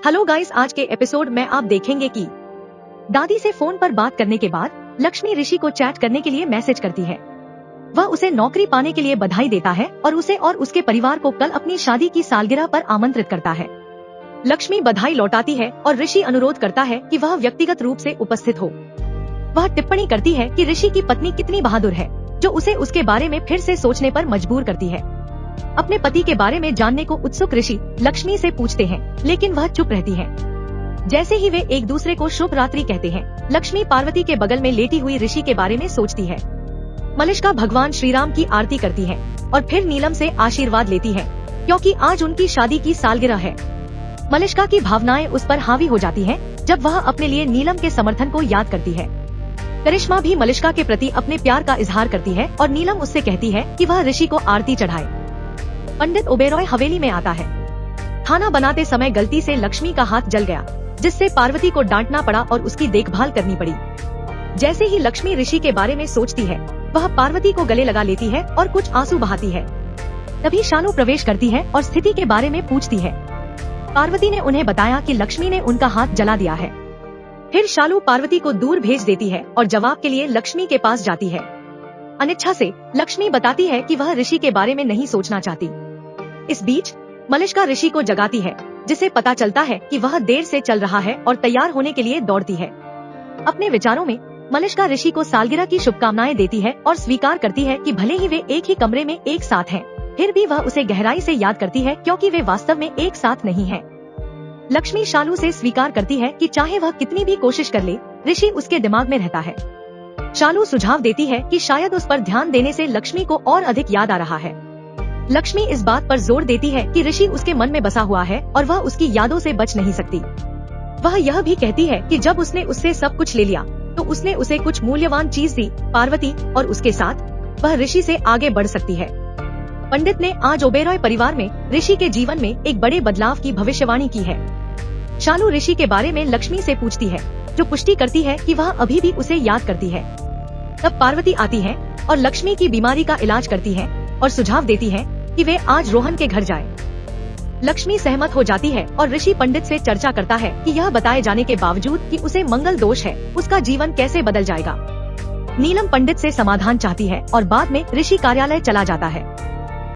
Hello guys, आज के episode में आप देखेंगे कि दादी से फोन पर बात करने के बाद लक्ष्मी ऋषि को चैट करने के लिए मैसेज करती है। वह उसे नौकरी पाने के लिए बधाई देता है और उसे और उसके परिवार को कल अपनी शादी की सालगिरह पर आमंत्रित करता है। लक्ष्मी बधाई लौटाती है और ऋषि अनुरोध करता है कि वह व्यक्तिगत रूप से उपस्थित हो। वह टिप्पणी करती है कि ऋषि की पत्नी कितनी बहादुर है, जो उसे उसके बारे में फिर से सोचने पर मजबूर करती है। अपने पति के बारे में जानने को उत्सुक ऋषि लक्ष्मी से पूछते हैं, लेकिन वह चुप रहती है। जैसे ही वे एक दूसरे को शुभ रात्रि कहते हैं, लक्ष्मी पार्वती के बगल में लेटी हुई ऋषि के बारे में सोचती है। मलिष्का भगवान श्री राम की आरती करती है और फिर नीलम से आशीर्वाद लेती है, क्योंकि आज उनकी शादी की सालगिरह है। मलिष्का की भावनाएं उस पर हावी हो जाती हैं, जब वह अपने लिए नीलम के समर्थन को याद करती है। करिश्मा भी मलिष्का के प्रति अपने प्यार का इजहार करती है और नीलम उससे कहती है कि वह ऋषि को आरती चढ़ाए। पंडित ओबेरॉय हवेली में आता है। खाना बनाते समय गलती से लक्ष्मी का हाथ जल गया, जिससे पार्वती को डांटना पड़ा और उसकी देखभाल करनी पड़ी। जैसे ही लक्ष्मी ऋषि के बारे में सोचती है, वह पार्वती को गले लगा लेती है और कुछ आंसू बहाती है। तभी शालू प्रवेश करती है और स्थिति के बारे में पूछती है। पार्वती ने उन्हें बताया कि लक्ष्मी ने उनका हाथ जला दिया है। फिर शालू पार्वती को दूर भेज देती है और जवाब के लिए लक्ष्मी के पास जाती है। अनिच्छा से लक्ष्मी बताती है कि वह ऋषि के बारे में नहीं सोचना चाहती। इस बीच मलिष्का ऋषि को जगाती है, जिसे पता चलता है कि वह देर से चल रहा है और तैयार होने के लिए दौड़ती है। अपने विचारों में मलिष्का ऋषि को सालगिरह की शुभकामनाएं देती है और स्वीकार करती है कि भले ही वे एक ही कमरे में एक साथ हैं, फिर भी वह उसे गहराई से याद करती है, क्योंकि वे वास्तव में एक साथ नहीं हैं। लक्ष्मी शालू से स्वीकार करती है कि चाहे वह कितनी भी कोशिश कर ले, ऋषि उसके दिमाग में रहता है। शालू सुझाव देती है कि शायद उस पर ध्यान देने से लक्ष्मी को और अधिक याद आ रहा है। लक्ष्मी इस बात पर जोर देती है कि ऋषि उसके मन में बसा हुआ है और वह उसकी यादों से बच नहीं सकती। वह यह भी कहती है कि जब उसने उससे सब कुछ ले लिया, तो उसने उसे कुछ मूल्यवान चीज दी, पार्वती, और उसके साथ वह ऋषि से आगे बढ़ सकती है। पंडित ने आज ओबेरॉय परिवार में ऋषि के जीवन में एक बड़े बदलाव की भविष्यवाणी की है। शालू ऋषि के बारे में लक्ष्मी से पूछती है, जो पुष्टि करती है कि वह अभी भी उसे याद करती है। तब पार्वती आती है और लक्ष्मी की बीमारी का इलाज करती है और सुझाव देती है कि वे आज रोहन के घर जाएं। लक्ष्मी सहमत हो जाती है और ऋषि पंडित से चर्चा करता है कि यह बताए जाने के बावजूद कि उसे मंगल दोष है, उसका जीवन कैसे बदल जाएगा। नीलम पंडित से समाधान चाहती है और बाद में ऋषि कार्यालय चला जाता है।